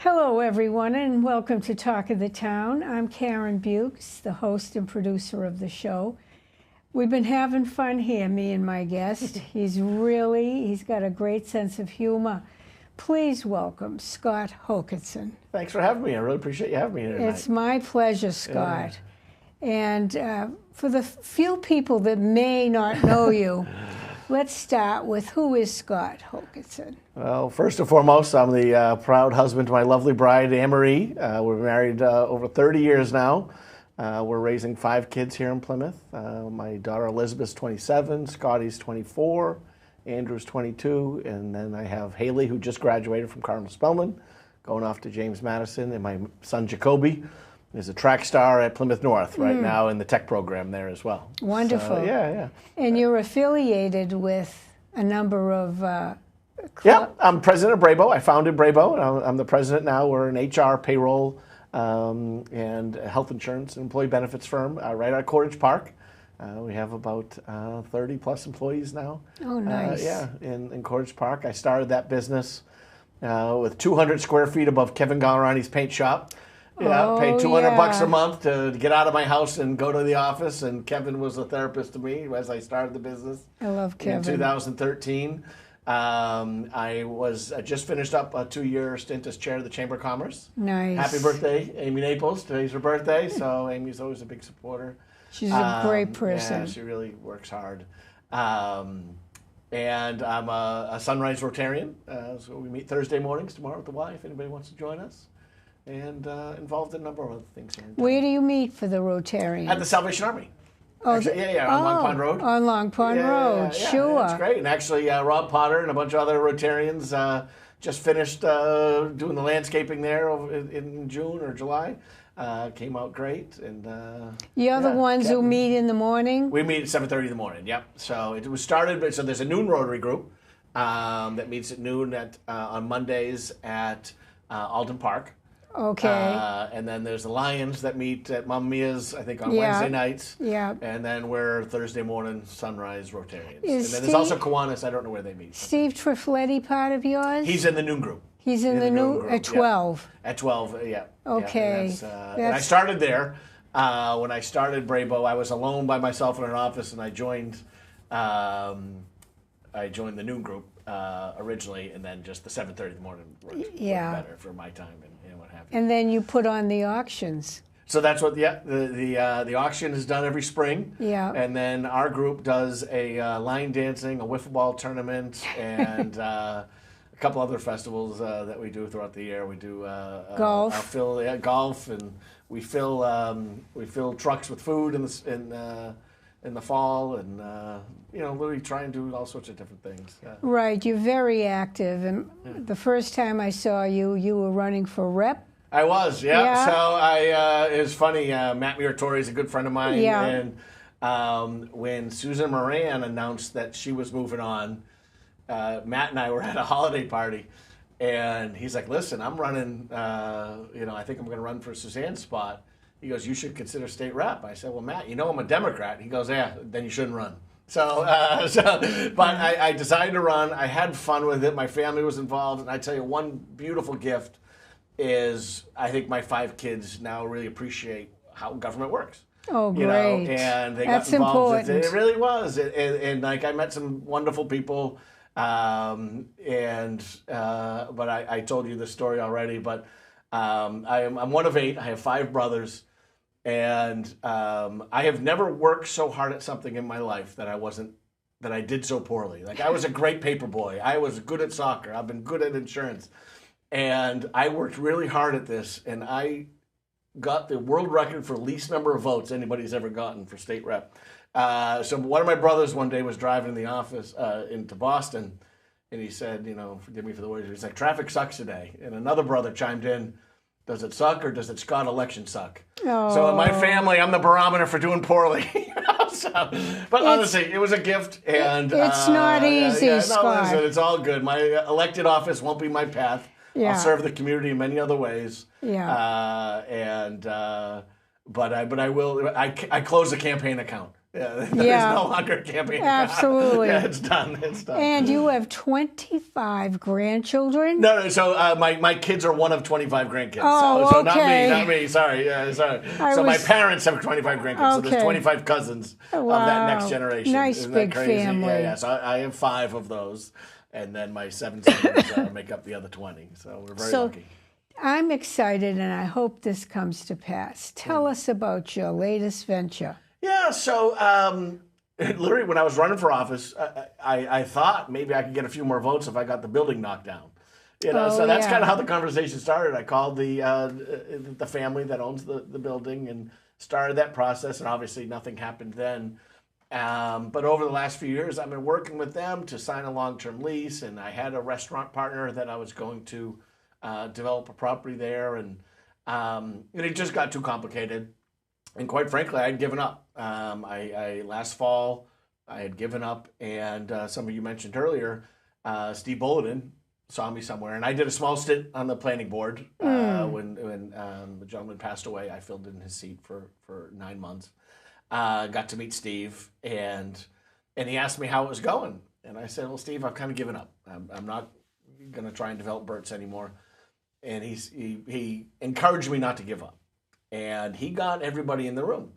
Hello, everyone, and welcome to Talk of the Town. I'm Karen Buechs, the host and producer of the show. We've been having fun here, me and my guest. He's got a great sense of humor. Please welcome Scott Hokanson. Thanks for having me. I really appreciate you having me here tonight. It's my pleasure, Scott. And for the few people that may not know you, let's start with, who is Scott Hokanson? Well, first and foremost, I'm the proud husband to my lovely bride, Anne-Marie. We're married over 30 years now. We're raising 5 kids here in Plymouth. My daughter Elizabeth's 27, Scotty's 24, Andrew's 22, and then I have Haley, who just graduated from Cardinal Spellman, going off to James Madison, and my son Jacoby is a track star at Plymouth North right now in the tech program there as well. Wonderful. So, yeah. And you're affiliated with a number of Yeah, I'm president of Brabo. I founded Brabo, and I'm the president now. We're an HR, payroll, and health insurance and employee benefits firm right at Cordage Park. We have about 30 plus employees now. Oh, nice. In Cordage Park. I started that business with 200 square feet above Kevin Gallerani's paint shop. Yeah, paid $200 a month to get out of my house and go to the office. And Kevin was a therapist to me as I started the business. I love Kevin. In 2013. I just finished up a 2-year stint as chair of the Chamber of Commerce. Nice. Happy birthday, Amy Naples. Today's her birthday, so Amy's always a big supporter. She's a great person. Yeah, she really works hard. And I'm a Sunrise Rotarian, so we meet Thursday mornings tomorrow at the Y if anybody wants to join us. And involved in a number of other things. Where do you meet for the Rotarians? At the Salvation Army. Oh, actually, on Long Pond Road. On Long Pond Road, sure. That's great. And actually, Rob Potter and a bunch of other Rotarians just finished doing the landscaping there in June or July. Came out great. And you're the ones who meet in the morning? We meet at 7:30 in the morning, yep. So it was started, so there's a noon Rotary group that meets at noon on Mondays at Alden Park. Okay. And then there's the Lions that meet at Mamma Mia's, I think, on Wednesday nights. Yeah. And then we're Thursday morning Sunrise Rotarians. And then there's also Kiwanis. I don't know where they meet. Steve Trifletti part of yours? He's in the noon group. He's in the noon group at 12. Yeah. At 12, yeah. Okay. Yeah, and I started there. When I started Brabo, I was alone by myself in an office, and I joined the noon group originally, and then just the 7:30 in the morning worked better for my time and what have you. And then you put on the auctions. So that's what the auction is done every spring. Yeah. And then our group does a line dancing, a wiffle ball tournament, and a couple other festivals that we do throughout the year. We do golf. Golf, and we fill trucks with food in the fall, and literally try and do all sorts of different things. Right, you're very active, and the first time I saw you, you were running for rep. I was, yeah. So it was funny. Matt Muratori is a good friend of mine, and when Susan Moran announced that she was moving on, Matt and I were at a holiday party, and he's like, "Listen, I'm running. I think I'm going to run for Suzanne's spot." He goes, "You should consider state rep." I said, "Well, Matt, I'm a Democrat." He goes, "Yeah, then you shouldn't run." But I decided to run. I had fun with it. My family was involved, and I tell you, one beautiful gift is I think my 5 kids now really appreciate how government works. Oh, great! And they That's got involved. Important. It really was, and like I met some wonderful people. But I told you this story already. But I'm one of 8. I have 5 brothers. And I have never worked so hard at something in my life that I did so poorly. Like, I was a great paper boy. I was good at soccer. I've been good at insurance. And I worked really hard at this, and I got the world record for least number of votes anybody's ever gotten for state rep. So one of my brothers one day was driving in the office into Boston, and he said, forgive me for the words, he's like, "Traffic sucks today." And another brother chimed in, "Does it suck, or does it Scott election suck?" Oh. So in my family, I'm the barometer for doing poorly. But honestly, it was a gift, and it's not easy, Scott. Listen, it's all good. My elected office won't be my path. Yeah. I'll serve the community in many other ways. Yeah. But I will. I close a campaign account. There's Yeah. no longer camping. Absolutely. Yeah, it's done. It's done. And you have 25 grandchildren? No. So my kids are one of 25 grandkids. Oh, so okay. not me. Sorry. So my parents have 25 grandkids. So there's Okay. 25 cousins of that next generation. Nice Isn't big that crazy? family. Yeah. So I have 5 of those, and then my 7 siblings make up the other 20. So we're very lucky. I'm excited, and I hope this comes to pass. Tell us about your latest venture. Yeah, so literally when I was running for office, I thought maybe I could get a few more votes if I got the building knocked down. So that's kind of how the conversation started. I called the family that owns the building and started that process, and obviously nothing happened then. But over the last few years, I've been working with them to sign a long-term lease, and I had a restaurant partner that I was going to develop a property there, and it just got too complicated. And quite frankly, I had given up. I last fall, I had given up, and some of you mentioned earlier, Steve Bulletin saw me somewhere, and I did a small stint on the planning board when the gentleman passed away. I filled in his seat for 9 months. Got to meet Steve, and he asked me how it was going, and I said, "Well, Steve, I've kind of given up. I'm not going to try and develop Burt's anymore." And he encouraged me not to give up. And he got everybody in the room.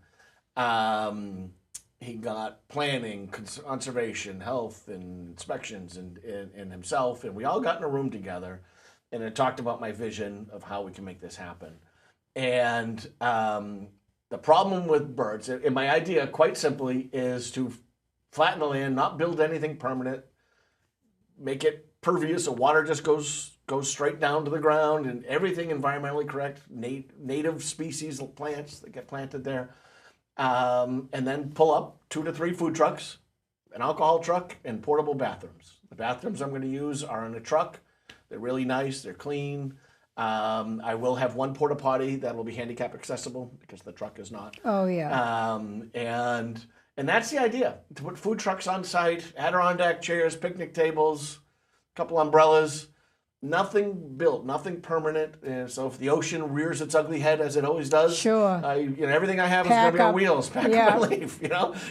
He got planning, conservation, health, and inspections, and himself. And we all got in a room together, and it talked about my vision of how we can make this happen. And the problem with Burt's, and my idea, quite simply, is to flatten the land, not build anything permanent, make it pervious so water just goes straight down to the ground, and everything environmentally correct, native species of plants that get planted there, and then pull up 2 to 3 food trucks, an alcohol truck, and portable bathrooms. The bathrooms I'm going to use are in a truck. They're really nice. They're clean. I will have one porta potty that will be handicap accessible because the truck is not. Oh, yeah. And that's the idea, to put food trucks on site, Adirondack chairs, picnic tables, a couple umbrellas. Nothing built, nothing permanent. And so if the ocean rears its ugly head, as it always does, Sure. Everything I have is going to be on wheels. Pack up and leave,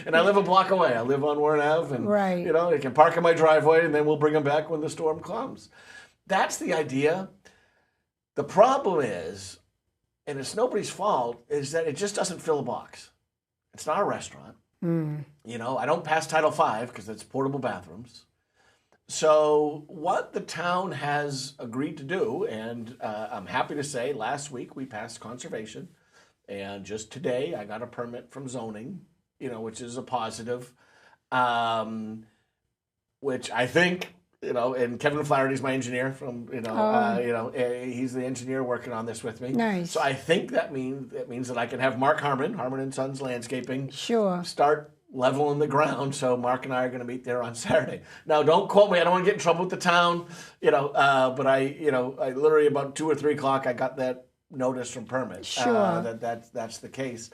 And I live a block away. I live on Warren Ave, and right. They can park in my driveway, and then we'll bring them back when the storm comes. That's the idea. The problem is, and it's nobody's fault, is that it just doesn't fill a box. It's not a restaurant. I don't pass Title V because it's portable bathrooms. So what the town has agreed to do, and I'm happy to say last week we passed conservation, and just today I got a permit from zoning, which is a positive, which I think, and Kevin Flaherty's my engineer from, he's the engineer working on this with me. Nice. So I think that means that I can have Mark Harmon & Sons Landscaping start leveling the ground. So Mark and I are going to meet there on Saturday. Now, don't quote me. I don't want to get in trouble with the town, but I literally about 2 or 3 o'clock, I got that notice from permit. That's the case.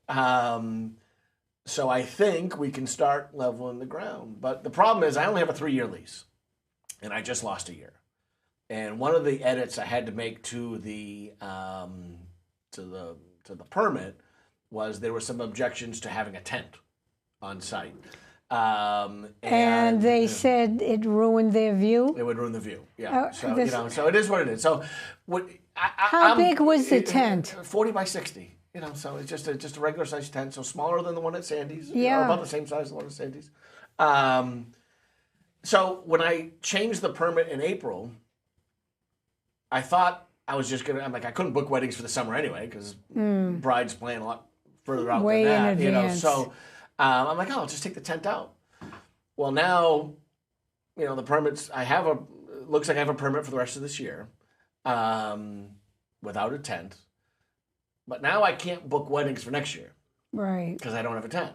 So I think we can start leveling the ground. But the problem is I only have a 3-year lease, and I just lost a year. And one of the edits I had to make to the permit was there were some objections to having a tent on site. And they said it ruined their view? It would ruin the view, yeah. So it is what it is. So how big was the tent? 40 by 60. So it's just a regular size tent, so smaller than the one at Sandy's. Yeah. About the same size as the one at Sandy's. So when I changed the permit in April, I thought I was just I couldn't book weddings for the summer anyway, because brides plan a lot further out way than that. In advance. So I'm like, I'll just take the tent out. Well, now, the permits, looks like I have a permit for the rest of this year without a tent. But now I can't book weddings for next year. Right. Because I don't have a tent.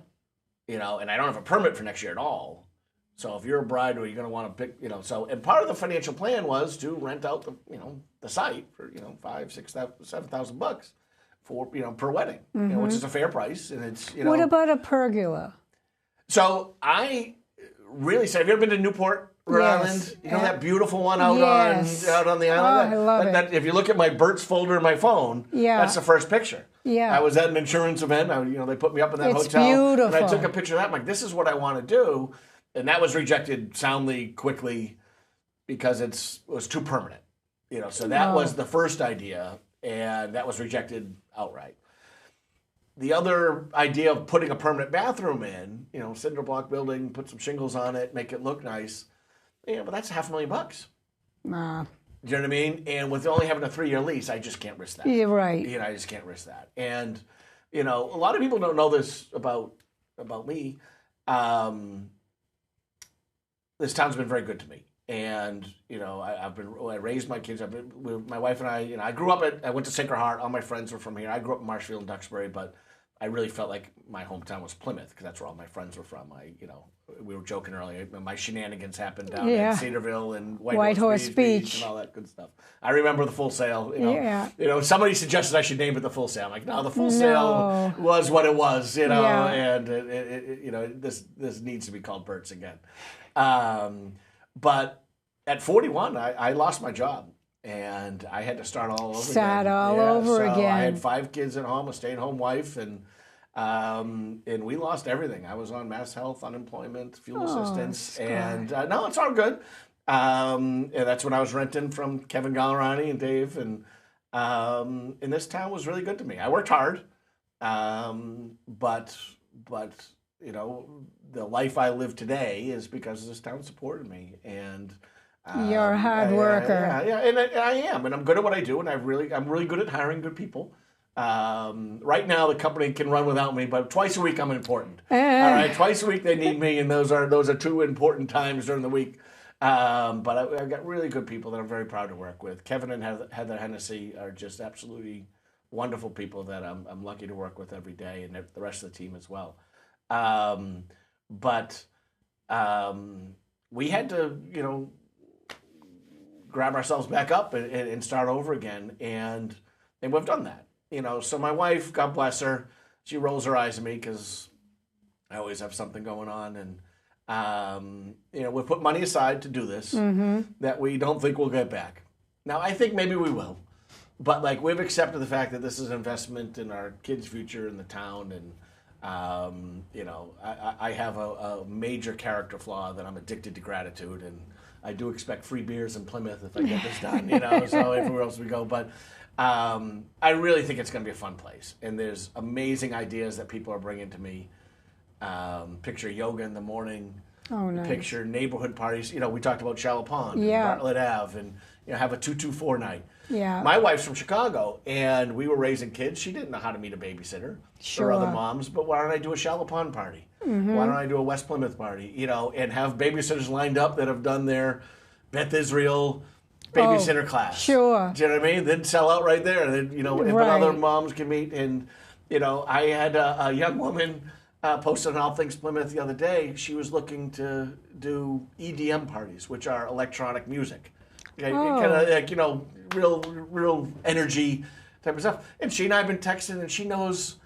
And I don't have a permit for next year at all. So if you're a bride, you're going to want to pick, and part of the financial plan was to rent out the site for, $5,000, $6,000, $7,000 for, per wedding, which is a fair price. And it's, What about a pergola? So I really say, have you ever been to Newport, Rhode Island? That beautiful one out on the island? Oh, I love it. If you look at my Burt's folder in my phone, that's the first picture. Yeah. I was at an insurance event. They put me up in that It's hotel. beautiful. And I took a picture of that. I'm like, this is what I want to do. And that was rejected soundly, quickly, because it was too permanent. So that was the first idea, and that was rejected outright. The other idea of putting a permanent bathroom in, cinder block building, put some shingles on it, make it look nice, but that's $500,000. Nah. Do you know what I mean? And with only having a 3-year lease, I just can't risk that. Yeah, right. I just can't risk that. And, a lot of people don't know this about me. This town's been very good to me. And, I raised my kids. My wife and I grew up I went to Sacred Heart. All my friends were from here. I grew up in Marshfield and Duxbury, but I really felt like my hometown was Plymouth because that's where all my friends were from. We were joking earlier. My shenanigans happened down in Cedarville and White Horse Beach and all that good stuff. I remember the Full Sail. Somebody suggested I should name it the Full Sail. I'm like, no, the Full Sail was what it was. And this needs to be called Burt's again. But at 41, I lost my job. And I had to start all over again. I had 5 kids at home, a stay-at-home wife, and we lost everything. I was on mass health, unemployment, fuel assistance, Scott. And no, it's all good. And that's when I was renting from Kevin Gallerani and Dave, and this town was really good to me. I worked hard, but the life I live today is because this town supported me, and. You're a hard worker. And I am, and I'm good at what I do, and I'm really good at hiring good people. Right now, the company can run without me, but twice a week I'm important. All right, twice a week they need me, and those are 2 important times during the week. But I've got really good people that I'm very proud to work with. Kevin and Heather Hennessy are just absolutely wonderful people that I'm lucky to work with every day, and the rest of the team as well. But we had to, grab ourselves back up and start over again, and we've done that. So my wife, God bless her, she rolls her eyes at me because I always have something going on, and we put money aside to do this that we don't think we'll get back. Now I think maybe we will, but we've accepted the fact that this is an investment in our kids' future in the town, and I have a major character flaw that I'm addicted to gratitude, and I do expect free beers in Plymouth if I get this done, so everywhere else we go. But I really think it's going to be a fun place. And there's amazing ideas that people are bringing to me. Picture yoga in the morning. Oh, nice. Picture neighborhood parties. We talked about Shallow Pond and Bartlett Ave, and have a 2-2-4 night. Yeah. My wife's from Chicago, and we were raising kids. She didn't know how to meet a babysitter or other moms, but why don't I do a Shallow Pond party? Why don't I do a West Plymouth party? And have babysitters lined up that have done their Beth Israel babysitter class. Sure. Do you know what I mean? They'd sell out right there. But other moms can meet. And, I had a young woman posted on All Things Plymouth the other day. She was looking to do EDM parties, which are electronic music. Okay, kind of real energy type of stuff. And she and I have been texting, and she knows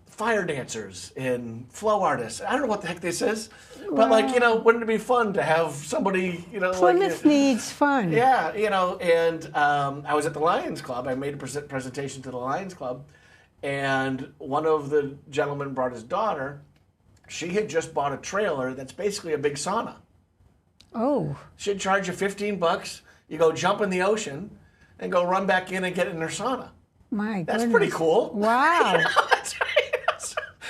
fire dancers and flow artists. I don't know what the heck this is, but wouldn't it be fun to have somebody, Plymouth needs fun. Yeah, and I was at the Lions Club. I made a presentation to the Lions Club, and one of the gentlemen brought his daughter. She had just bought a trailer that's basically a big sauna. Oh. She'd charge you $15. You go jump in the ocean and go run back in and get in her sauna. My goodness. That's pretty cool. Wow.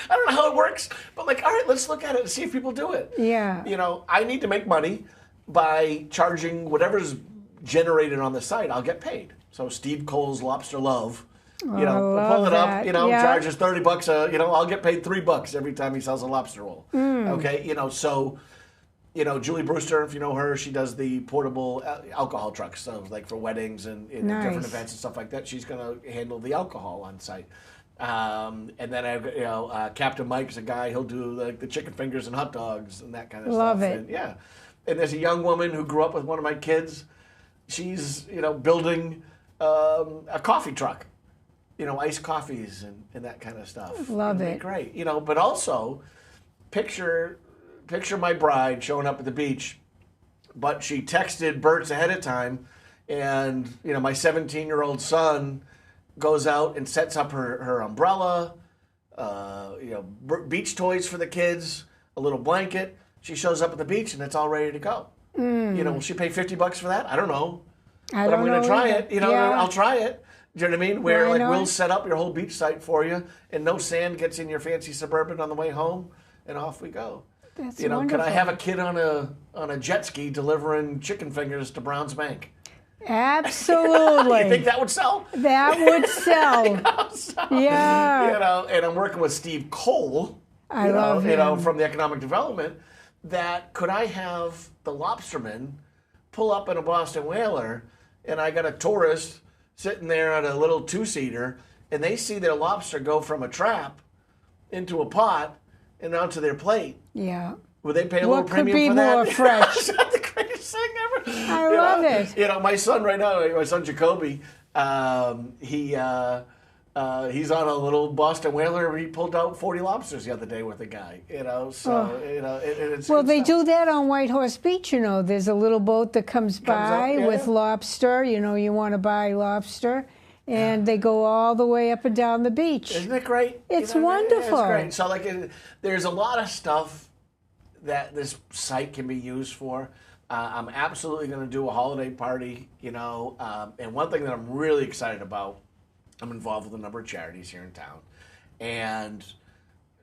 I don't know how it works, but all right, let's look at it and see if people do it. Yeah. I need to make money by charging whatever's generated on the site. I'll get paid. So Steve Cole's Lobster Love, pull it up, charges $30. I'll get paid $3 every time he sells a lobster roll. Okay, so. Julie Brewster, if you know her, she does the portable alcohol trucks, so for weddings and different events and stuff like that. She's going to handle the alcohol on site. And then I've Captain Mike's a guy. He'll do the chicken fingers and hot dogs and that kind of stuff. Love it. And, yeah. And there's a young woman who grew up with one of my kids. She's building a coffee truck. Iced coffees and that kind of stuff. Love it. Great. But also picture my bride showing up at the beach, but she texted Burt's ahead of time, and my 17-year-old son goes out and sets up her umbrella, beach toys for the kids, a little blanket. She shows up at the beach and it's all ready to go. Will she pay $50 for that? I don't know. But I'm going to try it. I'll try it. Do you know what I mean? Where we'll set up your whole beach site for you, and no sand gets in your fancy Suburban on the way home, and off we go. That's wonderful. Can I have a kid on a jet ski delivering chicken fingers to Browns Bank? Absolutely. You think that would sell? That would sell. Yeah. And I'm working with Steve Cole. I love him. From the Economic Development. That could I have the lobsterman pull up in a Boston Whaler, and I got a tourist sitting there on a little two-seater, and they see their lobster go from a trap into a pot and onto their plate. Yeah. Would they pay a little premium for that? What could be more fresh? Is that the greatest thing ever? I love it. My son right now, my son Jacoby, he's on a little Boston Whaler where he pulled out 40 lobsters the other day with a guy. It's well, they do that on White Horse Beach. There's a little boat that comes by with lobster. You want to buy lobster, and they go all the way up and down the beach. Isn't it great? It's wonderful. It's great. So there's a lot of stuff that this site can be used for. I'm absolutely going to do a holiday party. And one thing that I'm really excited about. I'm involved with a number of charities here in town, and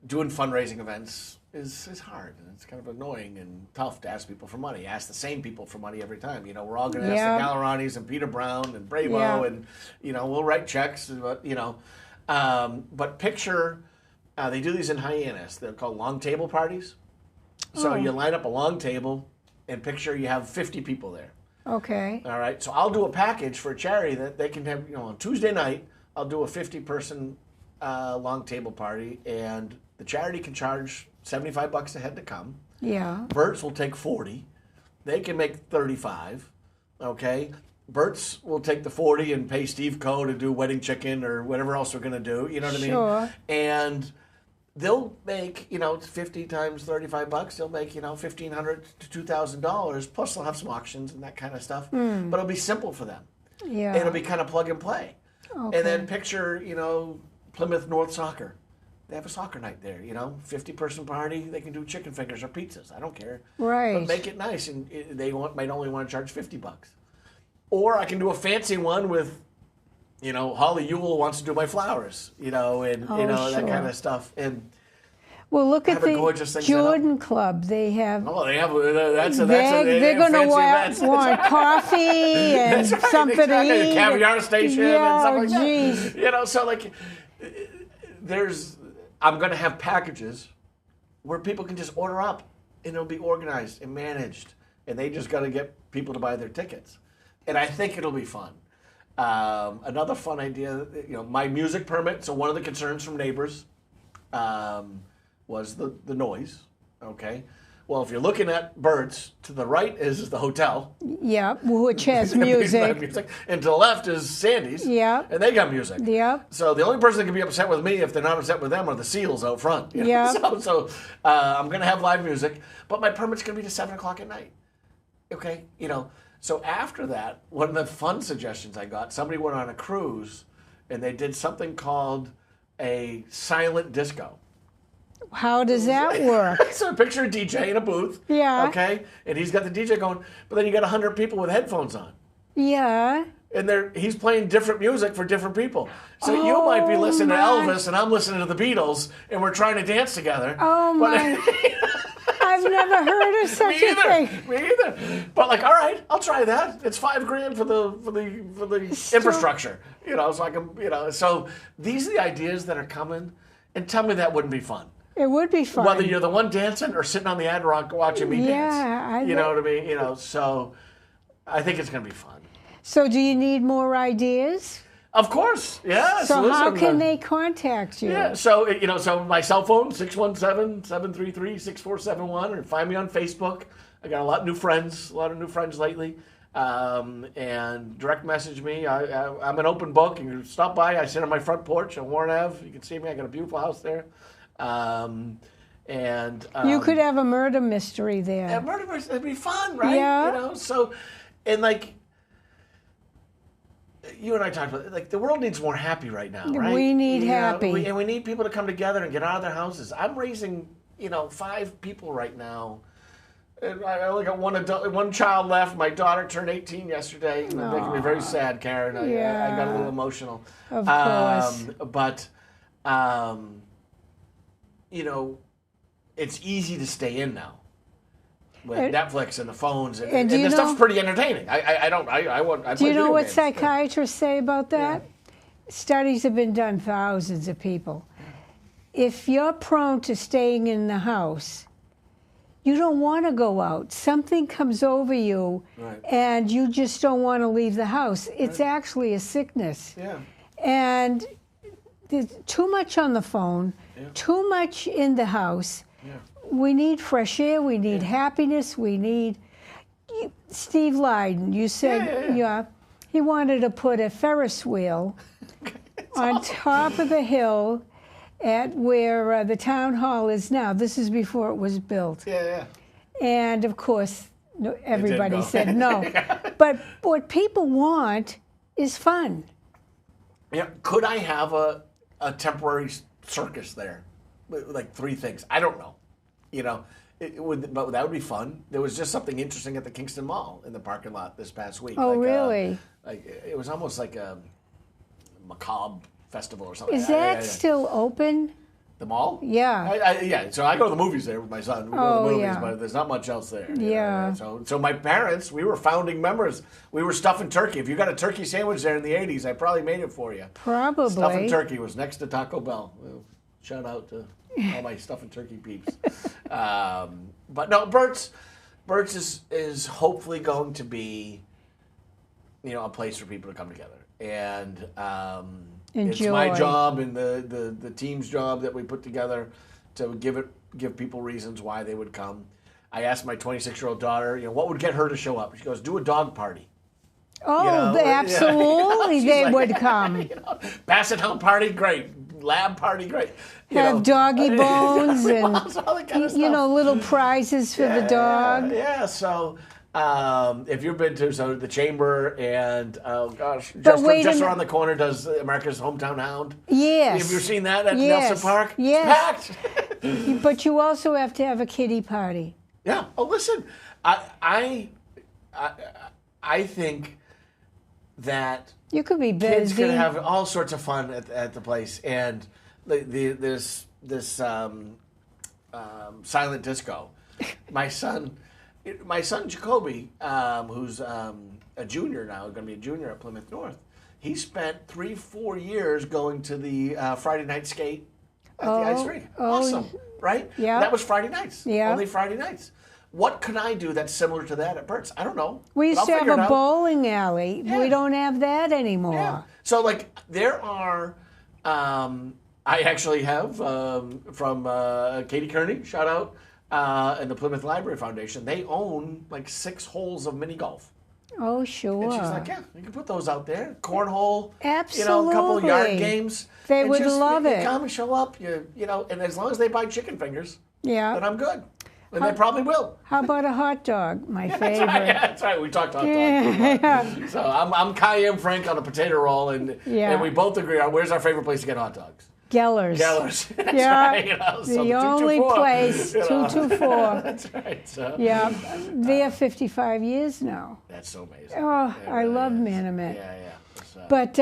doing fundraising events is hard, and it's kind of annoying and tough to ask people for money. Ask the same people for money every time. We're all going to ask the Galleranis and Peter Brown and Bravo, and we'll write checks, but picture they do these in Hyannis. They're called long table parties. So you line up a long table, and picture you have 50 people there. Okay. All right. So I'll do a package for a charity that they can have. On Tuesday night, I'll do a 50-person long table party, and the charity can charge $75 a head to come. Yeah. Bert's will take 40. They can make 35. Okay. Bert's will take the 40 and pay Steve Coe to do wedding chicken or whatever else we're going to do. You know what I mean? Sure. And they'll make, 50 times $35. They'll make, $1,500 to $2,000. Plus, they'll have some auctions and that kind of stuff. But it'll be simple for them. Yeah. And it'll be kind of plug and play. Okay. And then picture, Plymouth North Soccer. They have a soccer night there, 50-person party. They can do chicken fingers or pizzas. I don't care. Right. But make it nice, and they might only want to charge $50. Or I can do a fancy one with, Holly Ewell wants to do my flowers, that kind of stuff. And well, look at the Jordan Club. They have. Oh, they have. They're going to want coffee and something to eat. A caviar station and stuff like geez. that. So I'm going to have packages where people can just order up, and it'll be organized and managed, and they just got to get people to buy their tickets, and I think it'll be fun. Another fun idea, my music permit. So one of the concerns from neighbors was the noise. Okay. Well, if you're looking at Bert's, to the right is the hotel. Yeah, which has music. And to the left is Sandy's. Yeah. And they got music. Yeah. So the only person that can be upset with me if they're not upset with them are the seals out front. Yeah. So I'm going to have live music, but my permit's going to be to 7 o'clock at night. Okay. So after that, one of the fun suggestions I got, somebody went on a cruise and they did something called a silent disco. How does that work? So picture a DJ in a booth. Yeah. Okay. And he's got the DJ going, but then you got 100 people with headphones on. Yeah. And he's playing different music for different people. So you might be listening to Elvis and I'm listening to the Beatles and we're trying to dance together. Oh my. I've never heard of such a thing. Me either. But all right, I'll try that. It's $5,000 for the infrastructure. So I can, so these are the ideas that are coming, and tell me that wouldn't be fun. It would be fun. Whether you're the one dancing or sitting on the ad rock watching me dance. You know what I mean? So I think it's going to be fun. So do you need more ideas? Of course, yeah. So how can they contact you? Yeah, so so my cell phone 617-733-6471, or find me on Facebook. I got a lot of new friends lately, and direct message me. I'm an open book. You can stop by. I sit on my front porch on Warren Ave. You can see me. I got a beautiful house there, and you could have a murder mystery there. Yeah, murder mystery. It'd be fun, right? Yeah. So, and you and I talked about, like, the world needs more happy right now, right? We need happy. And we need people to come together and get out of their houses. I'm raising, 5 people right now. And I only got one child left. My daughter turned 18 yesterday. It's making me very sad, Karen. I got a little emotional. Of course. But, it's easy to stay in now with Netflix and the phones, and this stuff's pretty entertaining. Do you know what psychiatrists say about that? Yeah. Studies have been done, thousands of people. If you're prone to staying in the house, you don't want to go out. Something comes over you, and you just don't want to leave the house. It's actually a sickness. Yeah. And there's too much on the phone, too much in the house. Yeah. We need fresh air. We need happiness. We need... Steve Lydon, you said, he wanted to put a Ferris wheel on top of the hill at where the town hall is now. This is before it was built. Yeah. And, of course, everybody said no. But what people want is fun. Yeah. Could I have a temporary circus there? Like 3 things. I don't know. But that would be fun. There was just something interesting at the Kingston Mall in the parking lot this past week. Oh, really? It was almost like a macabre festival or something. Is that still open? The mall? Yeah. So I go to the movies there with my son. We go to the movies, but there's not much else there. Yeah. So my parents, we were founding members. We were stuffing turkey. If you got a turkey sandwich there in the 80s, I probably made it for you. Probably. Stuffing turkey was next to Taco Bell. Well, shout out to all my stuffing turkey peeps. But no, Bert's is hopefully going to be, a place for people to come together. And it's my job and the team's job that we put together to give people reasons why they would come. I asked my 26-year-old daughter, what would get her to show up? She goes, do a dog party. Oh, absolutely, they would come. Basset Hound party, great. Lab party, great. Have doggy bones and all that kind of stuff. Little prizes for the dog. Yeah. So if you've been to the Chamber and just around the corner does America's Hometown Hound. Yes. Have you seen that at Nelson Park? Yes. It's packed. But you also have to have a kiddie party. Yeah. Oh, listen, I think that you could be busy. Kids could have all sorts of fun at the place, and this silent disco. My son Jacoby, who's a junior now, going to be a junior at Plymouth North. He spent 3-4 years going to the Friday night skate at the ice rink. Awesome, right? Yeah. That was Friday nights. Yeah. Only Friday nights. What can I do that's similar to that at Bert's? I don't know. We used to have a bowling alley. Yeah. We don't have that anymore. Yeah. So, there are... I actually have, from Katie Kearney, shout out, and the Plymouth Library Foundation, they own 6 holes of mini golf. Oh, sure. And she's like, you can put those out there. Cornhole. Absolutely. A couple of yard games. They would love it. You come and show up, and as long as they buy chicken fingers, then I'm good. And they probably will. How about a hot dog? My favorite. That's right. We talked hot dogs. So I'm Cayenne Frank on a potato roll, and we both agree on where's our favorite place to get hot dogs. Geller's. That's right. So the only place, 224. That's right. So, they're 55 years now. That's so amazing. Oh, I love Manomet. Yeah. But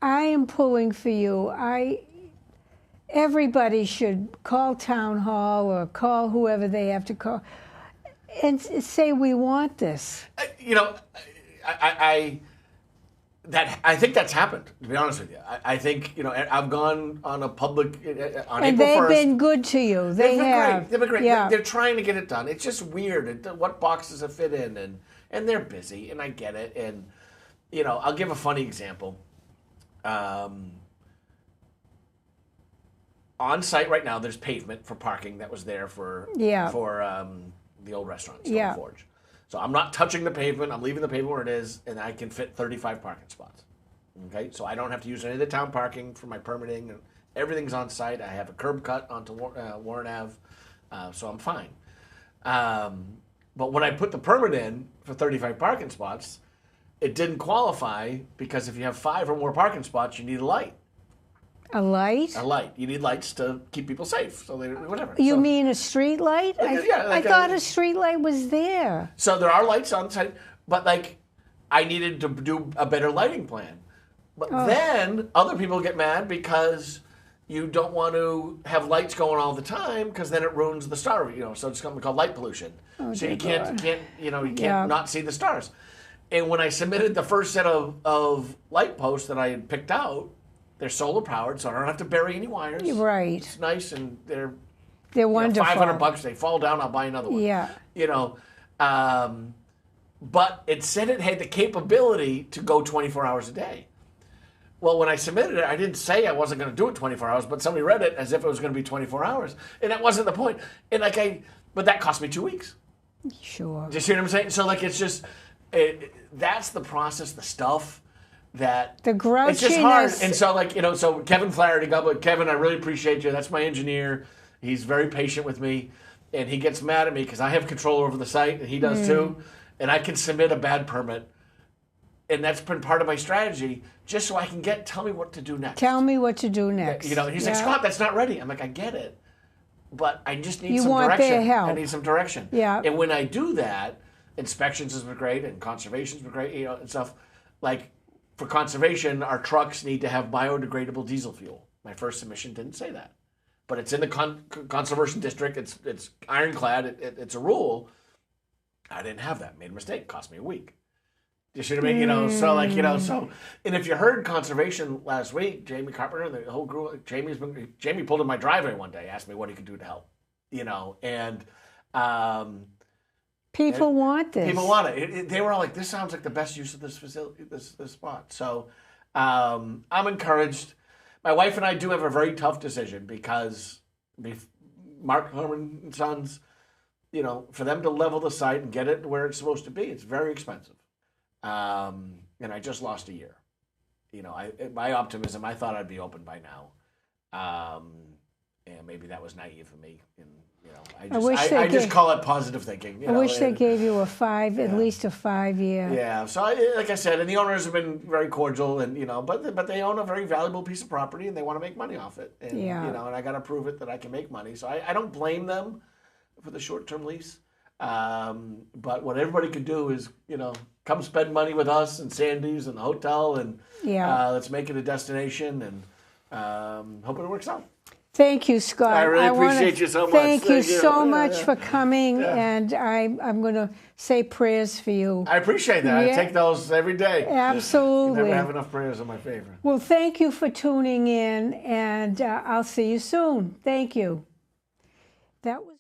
I am pulling for you. Everybody should call town hall or call whoever they have to call and say we want this. I think that's happened, to be honest with you. I think, I've gone on a public, on and April 1st. And they've been good to you. They've been great. Yeah. They're trying to get it done. It's just weird what boxes it fit in, and they're busy, and I get it. And, I'll give a funny example. On site right now, there's pavement for parking that was there for the old restaurant, Stone Forge. So I'm not touching the pavement. I'm leaving the pavement where it is, and I can fit 35 parking spots. Okay, so I don't have to use any of the town parking for my permitting. Everything's on site. I have a curb cut onto Warren Ave, so I'm fine. But when I put the permit in for 35 parking spots, it didn't qualify because if you have 5 or more parking spots, you need a light. A light? A light. You need lights to keep people safe. So they whatever. You so, mean a street light? I thought a street light was there. So there are lights on site, but like I needed to do a better lighting plan. But then other people get mad because you don't want to have lights going all the time because then it ruins the star. So it's something called light pollution. So you can't not see the stars. And when I submitted the first set of light posts that I had picked out, they're solar powered, so I don't have to bury any wires. Right. It's nice, and they're wonderful. $500. They fall down, I'll buy another one. Yeah. But it said it had the capability to go 24 hours a day. Well, when I submitted it, I didn't say I wasn't going to do it 24 hours, but somebody read it as if it was going to be 24 hours, and that wasn't the point. And but that cost me 2 weeks. Sure. Do you see what I'm saying? So it's just that's the process, the stuff. That the grouchiness. It's just hard, and so so Kevin Flaherty, Kevin, I really appreciate you. That's my engineer. He's very patient with me, and he gets mad at me because I have control over the site, and he does too, and I can submit a bad permit, and that's been part of my strategy, just so I can tell me what to do next. Tell me what to do next. He's like, Scott, that's not ready. I'm like, I get it, but I just need some want direction. Their help. I need some direction. Yeah. And when I do that, inspections has been great, and conservation's been great, and stuff like. For conservation, our trucks need to have biodegradable diesel fuel. My first submission didn't say that, but it's in the conservation district. It's ironclad. It's a rule. I didn't have that. Made a mistake. Cost me a week. You see what I mean? So. And if you heard conservation last week, Jamie Carpenter, the whole group, Jamie pulled in my driveway one day, asked me what he could do to help. And. People want this. People want it. They were all like, "This sounds like the best use of this facility, this spot." So, I'm encouraged. My wife and I do have a very tough decision because Mark Herman and Sons, for them to level the site and get it where it's supposed to be, it's very expensive. And I just lost a year. My optimism, I thought I'd be open by now. And maybe that was naive of me. And, I just call it positive thinking. I wish they gave you at least a 5-year. Yeah. So, like I said, and the owners have been very cordial, and but they own a very valuable piece of property, and they want to make money off it. And, and I got to prove it that I can make money. So I don't blame them for the short-term lease. But what everybody could do is, come spend money with us and Sandy's and the hotel, and let's make it a destination, and hope it works out. Thank you, Scott. I really appreciate you so much. Thank you so much for coming, and I'm going to say prayers for you. I appreciate that. I take those every day. Absolutely. I never have enough prayers in my favor. Well, thank you for tuning in, and I'll see you soon. Thank you. That was.